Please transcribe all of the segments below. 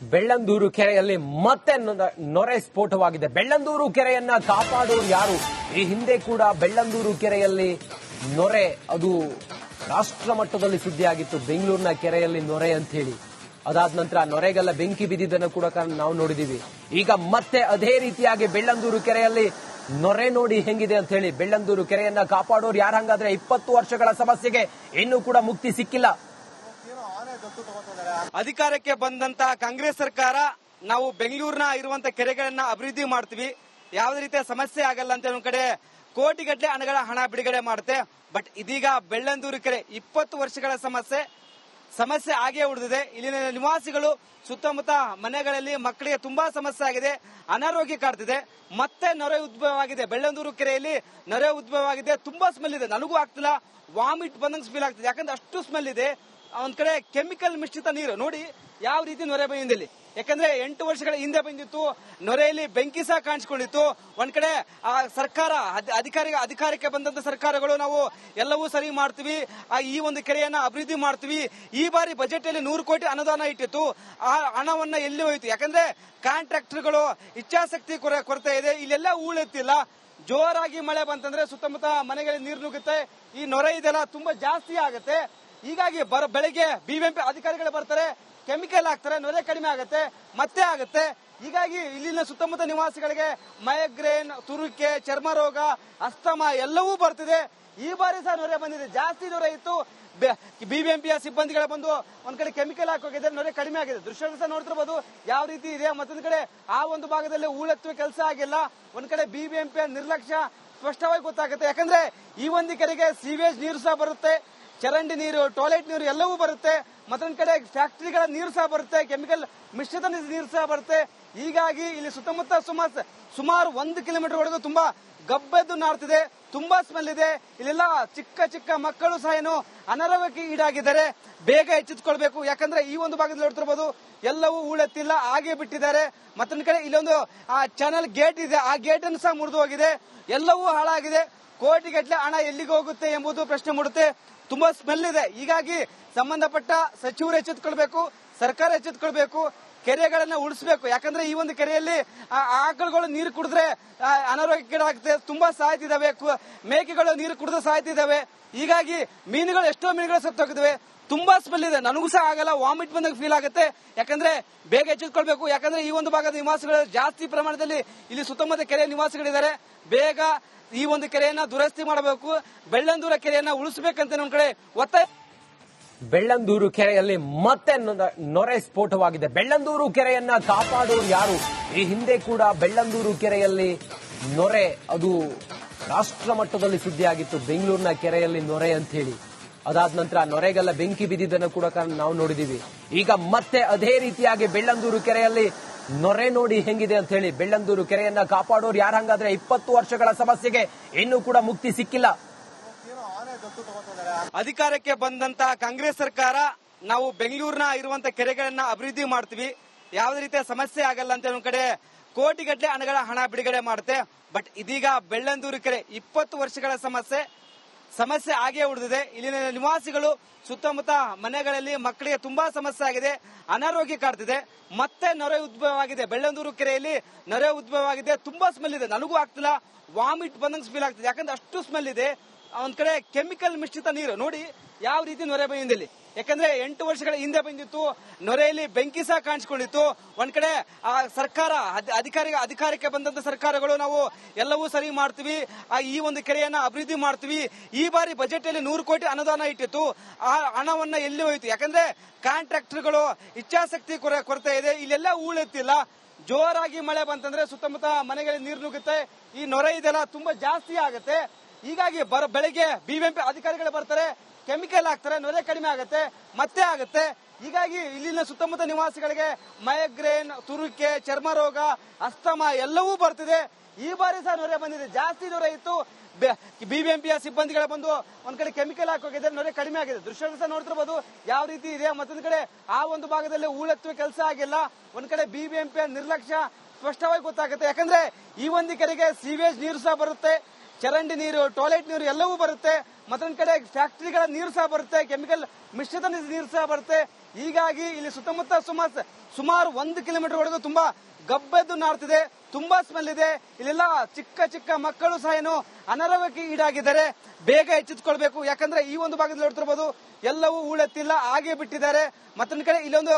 ಬೆಳ್ಳಂದೂರು ಕೆರೆಯಲ್ಲಿ ಮತ್ತೆ ನೊರೆ ಸ್ಫೋಟವಾಗಿದೆ. ಬೆಳ್ಳಂದೂರು ಕೆರೆಯನ್ನ ಕಾಪಾಡೋರು ಯಾರು? ಈ ಹಿಂದೆ ಕೂಡ ಬೆಳ್ಳಂದೂರು ಕೆರೆಯಲ್ಲಿ ನೊರೆ ಅದು ರಾಷ್ಟ್ರ ಮಟ್ಟದಲ್ಲಿ ಸುದ್ದಿಯಾಗಿತ್ತು. ಬೆಂಗಳೂರಿನ ಕೆರೆಯಲ್ಲಿ ನೊರೆ ಅಂತ ಹೇಳಿ. ಅದಾದ ನಂತರ ನೊರೆಗೆಲ್ಲ ಬೆಂಕಿ ಬಿದ್ದಿದ್ದನ್ನು ಕೂಡ ನಾವು ನೋಡಿದೀವಿ. ಈಗ ಮತ್ತೆ ಅದೇ ರೀತಿಯಾಗಿ ಬೆಳ್ಳಂದೂರು ಕೆರೆಯಲ್ಲಿ ನೊರೆ ನೋಡಿ ಹೆಂಗಿದೆ ಅಂತ ಹೇಳಿ ಬೆಳ್ಳಂದೂರು ಕೆರೆಯನ್ನ ಕಾಪಾಡೋರು ಯಾರು? ಹಂಗಾದ್ರೆ 20 ವರ್ಷಗಳ ಸಮಸ್ಯೆಗೆ ಇನ್ನೂ ಕೂಡ ಮುಕ್ತಿ ಸಿಕ್ಕಿಲ್ಲ. ಅಧಿಕಾರಕ್ಕೆ ಬಂದಂತ ಕಾಂಗ್ರೆಸ್ ಸರ್ಕಾರ ನಾವು ಬೆಂಗಳೂರಿನ ಇರುವಂತ ಕೆರೆಗಳನ್ನ ಅಭಿವೃದ್ಧಿ ಮಾಡ್ತೀವಿ, ಯಾವುದೇ ರೀತಿಯ ಸಮಸ್ಯೆ ಆಗಲ್ಲ ಅಂತ ಒಂದು ಕಡೆ ಕೋಟಿಗಟ್ಟಲೆ ಹಣ ಬಿಡುಗಡೆ ಮಾಡುತ್ತೆ. ಬಟ್ ಇದೀಗ ಬೆಳ್ಳಂದೂರು ಕೆರೆ 20 ವರ್ಷಗಳ ಸಮಸ್ಯೆ ಆಗೇ ಉಳಿದಿದೆ. ಇಲ್ಲಿನ ನಿವಾಸಿಗಳು ಸುತ್ತಮುತ್ತ ಮನೆಗಳಲ್ಲಿ ಮಕ್ಕಳಿಗೆ ತುಂಬಾ ಸಮಸ್ಯೆ ಆಗಿದೆ, ಅನಾರೋಗ್ಯ ಕಾಡ್ತಿದೆ. ಮತ್ತೆ ನೊರೆ ಉದ್ಭವವಾಗಿದೆ. ಬೆಳ್ಳಂದೂರು ಕೆರೆಯಲ್ಲಿ ನೊರೆ ಉದ್ಭವವಾಗಿದೆ. ತುಂಬಾ ಸ್ಮೆಲ್ ಇದೆ, ನನಗೂ ಆಗ್ತಿಲ್ಲ, ವಾಮಿಟ್ ಬಂದಂಗೆ ಫೀಲ್ ಆಗ್ತಿದೆ. ಯಾಕಂದ್ರೆ ಅಷ್ಟು ಸ್ಮೆಲ್ ಇದೆ. ಒಂದ್ ಕಡೆ ಕೆಮಿಕಲ್ ಮಿಶ್ರಿತ ನೀರು ನೋಡಿ ಯಾವ ರೀತಿ ನೊರೆ ಬಂದಿಲ್ಲಿ. ಯಾಕಂದ್ರೆ 8 ವರ್ಷಗಳ ಹಿಂದೆ ಬಂದಿತ್ತು, ನೊರೆಯಲ್ಲಿ ಬೆಂಕಿ ಸಹ ಕಾಣಿಸಿಕೊಂಡಿತ್ತು. ಒಂದ್ ಕಡೆ ಆ ಸರ್ಕಾರ ಅಧಿಕಾರಕ್ಕೆ ಬಂದಂತ ಸರ್ಕಾರಗಳು ನಾವು ಎಲ್ಲವೂ ಸರಿ ಮಾಡ್ತೀವಿ, ಈ ಒಂದು ಕೆರೆಯನ್ನ ಅಭಿವೃದ್ಧಿ ಮಾಡ್ತೀವಿ, ಈ ಬಾರಿ ಬಜೆಟ್ ಅಲ್ಲಿ 100 ಕೋಟಿ ಅನುದಾನ ಇಟ್ಟಿತ್ತು, ಆ ಹಣವನ್ನ ಎಲ್ಲಿ ಹೋಯ್ತು? ಯಾಕಂದ್ರೆ ಕಾಂಟ್ರಾಕ್ಟರ್ಗಳು ಇಚ್ಛಾಶಕ್ತಿ ಕೊರತೆ ಇದೆ, ಇಲ್ಲೆಲ್ಲ ಹೂಳೆತ್ತಿಲ್ಲ. ಜೋರಾಗಿ ಮಳೆ ಬಂತಂದ್ರೆ ಸುತ್ತಮುತ್ತ ಮನೆಗಳಿಗೆ ನೀರು ನುಗ್ಗುತ್ತೆ, ಈ ನೊರೆ ಇದೆಲ್ಲ ತುಂಬಾ ಜಾಸ್ತಿ ಆಗುತ್ತೆ. ಹೀಗಾಗಿ ಬೆಳಗ್ಗೆ ಬಿಬಿಎಂಪಿ ಅಧಿಕಾರಿಗಳು ಬರ್ತಾರೆ, ಕೆಮಿಕಲ್ ಹಾಕ್ತಾರೆ, ನೊರೆ ಕಡಿಮೆ ಆಗುತ್ತೆ, ಮತ್ತೆ ಆಗುತ್ತೆ. ಹೀಗಾಗಿ ಇಲ್ಲಿನ ಸುತ್ತಮುತ್ತ ನಿವಾಸಿಗಳಿಗೆ ಮೈಗ್ರೇನ್, ತುರುಕೆ, ಚರ್ಮ ರೋಗ, ಅಸ್ತಮ ಎಲ್ಲವೂ ಬರ್ತಿದೆ. ಈ ಬಾರಿ ಸಹ ನೊರೆ ಬಂದಿದೆ, ಜಾಸ್ತಿ ನೊರೆ ಇತ್ತು. ಬಿಬಿಎಂಪಿಯ ಸಿಬ್ಬಂದಿಗಳ ಬಂದು ಒಂದ್ ಕಡೆ ಕೆಮಿಕಲ್ ಹಾಕೋಗಿದೆ, ನೊರೆ ಕಡಿಮೆ ಆಗಿದೆ. ದೃಶ್ಯ ಸಹ ನೋಡ್ತಿರ್ಬೋದು ಯಾವ ರೀತಿ ಇದೆ. ಮತ್ತೊಂದ್ ಕಡೆ ಆ ಒಂದು ಭಾಗದಲ್ಲಿ ಹೂಳೆತ್ತುವ ಕೆಲಸ ಆಗಿಲ್ಲ. ಒಂದ್ ಕಡೆ ಬಿಬಿಎಂಪಿಯ ನಿರ್ಲಕ್ಷ್ಯ ಸ್ಪಷ್ಟವಾಗಿ ಗೊತ್ತಾಗುತ್ತೆ. ಯಾಕಂದ್ರೆ ಈ ಒಂದು ಕೆರೆಗೆ ಸೀವೇಜ್ ನೀರು ಸಹ ಬರುತ್ತೆ, ಚರಂಡಿ ನೀರು, ಟಾಯ್ಲೆಟ್ ನೀರು ಎಲ್ಲವೂ ಬರುತ್ತೆ. ಮತ್ತೊಂದ್ ಕಡೆ ಫ್ಯಾಕ್ಟರಿಗಳ ನೀರು ಸಹ ಬರುತ್ತೆ, ಕೆಮಿಕಲ್ ಮಿಶ್ರಿತ ನೀರು ಸಹ ಬರುತ್ತೆ. ಹೀಗಾಗಿ ಇಲ್ಲಿ ಸುತ್ತಮುತ್ತ ಸುಮಾರು 1 ಕಿಲೋಮೀಟರ್ ವರೆಗೂ ತುಂಬಾ ಗಬ್ಬೆದ್ದು ನಾಡ್ತಿದೆ, ತುಂಬಾ ಸ್ಮೆಲ್ ಇದೆ. ಇಲ್ಲೆಲ್ಲ ಚಿಕ್ಕ ಮಕ್ಕಳು ಸಹ ಏನು ಅನಾರೋಗ್ಯಕ್ಕೆ ಈಡಾಗಿದ್ದಾರೆ. ಬೇಗ ಎಚ್ಚೆತ್ತುಕೊಳ್ಬೇಕು. ಯಾಕಂದ್ರೆ ಈ ಒಂದು ಭಾಗದಲ್ಲಿ ನೋಡ್ತಿರ್ಬೋದು ಎಲ್ಲವೂ ಹೂಳೆತ್ತಿಲ್ಲ, ಹಾಗೆ ಬಿಟ್ಟಿದ್ದಾರೆ. ಮತ್ತೊಂದು ಕಡೆ ಇಲ್ಲೊಂದು ಚಾನಲ್ ಗೇಟ್ ಇದೆ, ಆ ಗೇಟ್ ಅನ್ನು ಸಹ ಮುರಿದು ಹೋಗಿದೆ, ಎಲ್ಲವೂ ಹಾಳಾಗಿದೆ. ಕೋಟಿಗಟ್ಟಲೆ ಹಣ ಎಲ್ಲಿಗೆ ಹೋಗುತ್ತೆ ಎಂಬುದು ಪ್ರಶ್ನೆ ಮೂಡುತ್ತೆ. ತುಂಬಾ ಸ್ಮೆಲ್ ಇದೆ. ಹೀಗಾಗಿ ಸಂಬಂಧಪಟ್ಟ ಸಚಿವರು ಎಚ್ಚೆತ್ತುಕೊಳ್ಬೇಕು, ಸರ್ಕಾರ ಎಚ್ಚೆತ್ತುಕೊಳ್ಬೇಕು, ಕೆರೆಗಳನ್ನ ಉಳಿಸಬೇಕು. ಯಾಕಂದ್ರೆ ಈ ಒಂದು ಕೆರೆಯಲ್ಲಿ ಆಕಳುಗಳು ನೀರು ಕುಡಿದ್ರೆ ಅನಾರೋಗ್ಯಕ್ಕೀಡಾಗುತ್ತೆ, ತುಂಬಾ ಸಾಯ್ತಿದಾವೆ. ಮೇಕೆಗಳು ನೀರು ಕುಡಿದು ಸಾಯ್ತಿದಾವೆ. ಹೀಗಾಗಿ ಎಷ್ಟೋ ಮೀನುಗಳು ಸತ್ತೋಗಿದಾವೆ. ತುಂಬಾ ಸ್ಮೆಲ್ ಇದೆ, ನನಗೂ ಸಹ ಆಗಲ್ಲ, ವಾಮಿಟ್ ಬಂದಾಗ ಫೀಲ್ ಆಗುತ್ತೆ. ಯಾಕಂದ್ರೆ ಬೇಗ ಎಚ್ಚೆತ್ತುಕೊಳ್ಬೇಕು. ಯಾಕಂದ್ರೆ ಈ ಒಂದು ಭಾಗದ ನಿವಾಸಿಗಳು ಜಾಸ್ತಿ ಪ್ರಮಾಣದಲ್ಲಿ ಇಲ್ಲಿ ಸುತ್ತಮುತ್ತ ಕೆರೆಯ ನಿವಾಸಿಗಳಿದ್ದಾರೆ. ಬೇಗ ಈ ಒಂದು ಕೆರೆಯನ್ನ ದುರಸ್ತಿ ಮಾಡಬೇಕು, ಬೆಳ್ಳಂದೂರು ಕೆರೆಯನ್ನ ಉಳಿಸಬೇಕಂತ ಒಂದ್ ಕಡೆ ಒತ್ತಾಯ. ಬೆಳ್ಳಂದೂರು ಕೆರೆಯಲ್ಲಿ ಮತ್ತೆ ನೊರೆ ಸ್ಫೋಟವಾಗಿದೆ. ಬೆಳ್ಳಂದೂರು ಕೆರೆಯನ್ನ ಕಾಪಾಡೋರು ಯಾರು? ಈ ಹಿಂದೆ ಕೂಡ ಬೆಳ್ಳಂದೂರು ಕೆರೆಯಲ್ಲಿ ನೊರೆ ಅದು ರಾಷ್ಟ್ರ ಮಟ್ಟದಲ್ಲಿ ಸುದ್ದಿಯಾಗಿತ್ತು. ಬೆಂಗಳೂರಿನ ಕೆರೆಯಲ್ಲಿ ನೊರೆ ಅಂತ ಹೇಳಿ. ಅದಾದ ನಂತರ ನೊರೆಗೆಲ್ಲ ಬೆಂಕಿ ಬಿದ್ದಿದ್ದನ್ನು ಕೂಡ ನಾವು ನೋಡಿದೀವಿ. ಈಗ ಮತ್ತೆ ಅದೇ ರೀತಿಯಾಗಿ ಬೆಳ್ಳಂದೂರು ಕೆರೆಯಲ್ಲಿ ನೊರೆ ನೋಡಿ ಹೆಂಗಿದೆ ಅಂತ ಹೇಳಿ ಬೆಳ್ಳಂದೂರು ಕೆರೆಯನ್ನ ಕಾಪಾಡೋರು ಯಾರು? ಹಂಗಾದ್ರೆ 20 ವರ್ಷಗಳ ಸಮಸ್ಯೆಗೆ ಇನ್ನೂ ಕೂಡ ಮುಕ್ತಿ ಸಿಕ್ಕಿಲ್ಲ. ಅಧಿಕಾರಕ್ಕೆ ಬಂದಂತ ಕಾಂಗ್ರೆಸ್ ಸರ್ಕಾರ ನಾವು ಬೆಂಗಳೂರಿನ ಇರುವಂತ ಕೆರೆಗಳನ್ನ ಅಭಿವೃದ್ಧಿ ಮಾಡ್ತೀವಿ, ಯಾವುದೇ ರೀತಿಯ ಸಮಸ್ಯೆ ಆಗಲ್ಲ ಅಂತ ಒಂದು ಕಡೆ ಕೋಟಿಗಟ್ಟಲೆ ಹಣ ಬಿಡುಗಡೆ ಮಾಡುತ್ತೆ. ಬಟ್ ಇದೀಗ ಬೆಳ್ಳಂದೂರು ಕೆರೆ 20 ವರ್ಷಗಳ ಸಮಸ್ಯೆ ಆಗೇ ಉಳಿದಿದೆ. ಇಲ್ಲಿನ ನಿವಾಸಿಗಳು ಸುತ್ತಮುತ್ತ ಮನೆಗಳಲ್ಲಿ ಮಕ್ಕಳಿಗೆ ತುಂಬಾ ಸಮಸ್ಯೆ ಆಗಿದೆ, ಅನಾರೋಗ್ಯ ಕಾಡ್ತಿದೆ. ಮತ್ತೆ ನೊರೆ ಉದ್ಭವವಾಗಿದೆ. ಬೆಳ್ಳಂದೂರು ಕೆರೆಯಲ್ಲಿ ನೊರೆ ಉದ್ಭವವಾಗಿದೆ. ತುಂಬಾ ಸ್ಮೆಲ್ ಇದೆ, ನನಗೂ ಆಗ್ತಿಲ್ಲ, ವಾಮಿಟ್ ಬಂದಂಗೆ ಫೀಲ್ ಆಗ್ತಿದೆ. ಯಾಕಂದ್ರೆ ಅಷ್ಟು ಸ್ಮೆಲ್ ಇದೆ. ಒಂದ್ ಕಡೆ ಕೆಮಿಕಲ್ ಮಿಶ್ರಿತ ನೀರು ನೋಡಿ ಯಾವ ರೀತಿ ನೊರೆ ಬಂದಿಲ್ಲಿ. ಯಾಕಂದ್ರೆ 8 ವರ್ಷಗಳ ಹಿಂದೆ ಬಂದಿತ್ತು, ನೊರೆಯಲ್ಲಿ ಬೆಂಕಿ ಸಹ ಕಾಣಿಸಿಕೊಂಡಿತ್ತು. ಒಂದ್ ಕಡೆ ಆ ಸರ್ಕಾರ ಅಧಿಕಾರಕ್ಕೆ ಬಂದಂತ ಸರ್ಕಾರಗಳು ನಾವು ಎಲ್ಲವೂ ಸರಿ ಮಾಡ್ತೀವಿ, ಈ ಒಂದು ಕೆರೆಯನ್ನ ಅಭಿವೃದ್ಧಿ ಮಾಡ್ತೀವಿ, ಈ ಬಾರಿ ಬಜೆಟ್ ಅಲ್ಲಿ 100 ಕೋಟಿ ಅನುದಾನ ಇಟ್ಟಿತ್ತು, ಆ ಹಣವನ್ನ ಎಲ್ಲಿ ಹೋಯ್ತು? ಯಾಕಂದ್ರೆ ಕಾಂಟ್ರಾಕ್ಟರ್ಗಳು ಇಚ್ಛಾಶಕ್ತಿ ಕೊರತೆ ಇದೆ, ಇಲ್ಲೆಲ್ಲ ಹೂಳೆತ್ತಿಲ್ಲ. ಜೋರಾಗಿ ಮಳೆ ಬಂತಂದ್ರೆ ಸುತ್ತಮುತ್ತ ಮನೆಗಳಿಗೆ ನೀರು ನುಗ್ಗುತ್ತೆ, ಈ ನೊರೆ ಇದೆಲ್ಲ ತುಂಬಾ ಜಾಸ್ತಿ ಆಗುತ್ತೆ. ಹೀಗಾಗಿ ಬೆಳಗ್ಗೆ ಬಿಬಿಎಂಪಿ ಅಧಿಕಾರಿಗಳು ಬರ್ತಾರೆ, ಕೆಮಿಕಲ್ ಹಾಕ್ತಾರೆ, ನೊರೆ ಕಡಿಮೆ ಆಗುತ್ತೆ, ಮತ್ತೆ ಆಗುತ್ತೆ. ಹೀಗಾಗಿ ಇಲ್ಲಿನ ಸುತ್ತಮುತ್ತ ನಿವಾಸಿಗಳಿಗೆ ಮೈಗ್ರೇನ್, ತುರುಕೆ, ಚರ್ಮ ರೋಗ, ಅಸ್ತಮ ಎಲ್ಲವೂ ಬರ್ತಿದೆ. ಈ ಬಾರಿ ಸಹ ನೊರೆ ಬಂದಿದೆ, ಜಾಸ್ತಿ ನೊರೆ ಇತ್ತು. ಬಿಬಿಎಂಪಿಯ ಸಿಬ್ಬಂದಿಗಳ ಬಂದು ಒಂದ್ ಕಡೆ ಕೆಮಿಕಲ್ ಹಾಕೋಗಿದೆ, ನೊರೆ ಕಡಿಮೆ ಆಗಿದೆ. ದೃಶ್ಯ ಸಹ ನೋಡ್ತಿರ್ಬೋದು ಯಾವ ರೀತಿ ಇದೆ. ಮತ್ತೊಂದ್ ಕಡೆ ಆ ಒಂದು ಭಾಗದಲ್ಲಿ ಹೂಳೆತ್ತುವ ಕೆಲಸ ಆಗಿಲ್ಲ. ಒಂದ್ ಕಡೆ ಬಿಬಿಎಂಪಿಯ ನಿರ್ಲಕ್ಷ್ಯ ಸ್ಪಷ್ಟವಾಗಿ ಗೊತ್ತಾಗುತ್ತೆ. ಯಾಕಂದ್ರೆ ಈ ಒಂದು ಕೆರೆಗೆ ಸೀವೇಜ್ ನೀರು ಸಹ ಬರುತ್ತೆ, ಚರಂಡಿ ನೀರು, ಟಾಯ್ಲೆಟ್ ನೀರು ಎಲ್ಲವೂ ಬರುತ್ತೆ. ಮತ್ತೊಂದ್ ಕಡೆ ಫ್ಯಾಕ್ಟರಿಗಳ ನೀರು ಸಹ ಬರುತ್ತೆ, ಕೆಮಿಕಲ್ ಮಿಶ್ರಿತ ನೀರು ಸಹ ಬರುತ್ತೆ. ಹೀಗಾಗಿ ಇಲ್ಲಿ ಸುತ್ತಮುತ್ತ ಸುಮಾರು 1 ಕಿಲೋಮೀಟರ್ ವರೆಗೂ ತುಂಬಾ ಗಬ್ಬೆದ್ದು ನಾಡ್ತಿದೆ, ತುಂಬಾ ಸ್ಮೆಲ್ ಇದೆ. ಇಲ್ಲೆಲ್ಲ ಚಿಕ್ಕ ಚಿಕ್ಕ ಮಕ್ಕಳು ಸಹ ಏನು ಅನಾರೋಗ್ಯಕ್ಕೆ ಈಡಾಗಿದ್ದಾರೆ. ಬೇಗ ಎಚ್ಚೆತ್ತುಕೊಳ್ಬೇಕು. ಯಾಕಂದ್ರೆ ಈ ಒಂದು ಭಾಗದಲ್ಲಿ ನೋಡ್ತಿರ್ಬೋದು ಎಲ್ಲವೂ ಹೂಳೆತ್ತಿಲ್ಲ, ಹಾಗೆ ಬಿಟ್ಟಿದ್ದಾರೆ. ಮತ್ತೊಂದು ಕಡೆ ಇಲ್ಲೊಂದು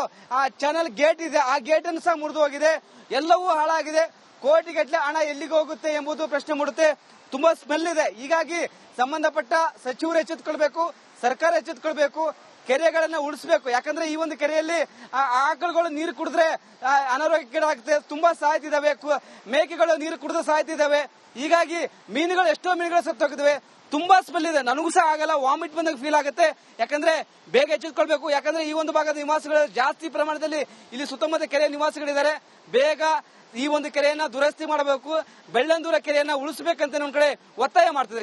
ಚಾನಲ್ ಗೇಟ್ ಇದೆ, ಆ ಗೇಟ್ ಅನ್ನು ಸಹ ಮುರಿದು ಹೋಗಿದೆ. ಎಲ್ಲವೂ ಹಾಳಾಗಿದೆ. ಕೋಟಿಗಟ್ಟಲೆ ಹಣ ಎಲ್ಲಿಗೆ ಹೋಗುತ್ತೆ ಎಂಬುದು ಪ್ರಶ್ನೆ ಮೂಡುತ್ತೆ. ತುಂಬಾ ಸ್ಮೆಲ್ ಇದೆ. ಹೀಗಾಗಿ ಸಂಬಂಧಪಟ್ಟ ಸಚಿವರು ಎಚ್ಚೆತ್ತುಕೊಳ್ಬೇಕು, ಸರ್ಕಾರ ಎಚ್ಚೆತ್ತುಕೊಳ್ಬೇಕು, ಕೆರೆಗಳನ್ನ ಉಳಿಸಬೇಕು. ಯಾಕಂದ್ರೆ ಈ ಒಂದು ಕೆರೆಯಲ್ಲಿ ಆಕಳುಗಳು ನೀರು ಕುಡಿದ್ರೆ ಅನಾರೋಗ್ಯಕ್ಕೀಡಾಗುತ್ತೆ, ತುಂಬಾ ಸಾಯ್ತಿದಾವೆ. ಮೇಕೆಗಳು ನೀರು ಕುಡಿದು ಸಾಯ್ತಿದಾವೆ. ಹೀಗಾಗಿ ಎಷ್ಟೋ ಮೀನುಗಳು ಸತ್ತೋಗಿದಾವೆ. ತುಂಬಾ ಸ್ಮೆಲ್ ಇದೆ. ನನಗೂ ಸಹ ಆಗಲ್ಲ, ವಾಮಿಟ್ ಬಂದಾಗ ಫೀಲ್ ಆಗುತ್ತೆ. ಯಾಕಂದ್ರೆ ಬೇಗ ಎಚ್ಚೆತ್ತುಕೊಳ್ಬೇಕು. ಯಾಕಂದ್ರೆ ಈ ಒಂದು ಭಾಗದ ನಿವಾಸಿಗಳು ಜಾಸ್ತಿ ಪ್ರಮಾಣದಲ್ಲಿ ಇಲ್ಲಿ ಸುತ್ತಮುತ್ತ ಕೆರೆಯ ನಿವಾಸಿಗಳಿದ್ದಾರೆ. ಬೇಗ ಈ ಒಂದು ಕೆರೆಯನ್ನ ದುರಸ್ತಿ ಮಾಡಬೇಕು, ಬೆಳ್ಳಂದೂರ ಕೆರೆಯನ್ನ ಉಳಿಸಬೇಕಂತ ನಮ್ಮ ಕಡೆ ಒತ್ತಾಯ ಮಾಡ್ತಿದ್ದಾರೆ.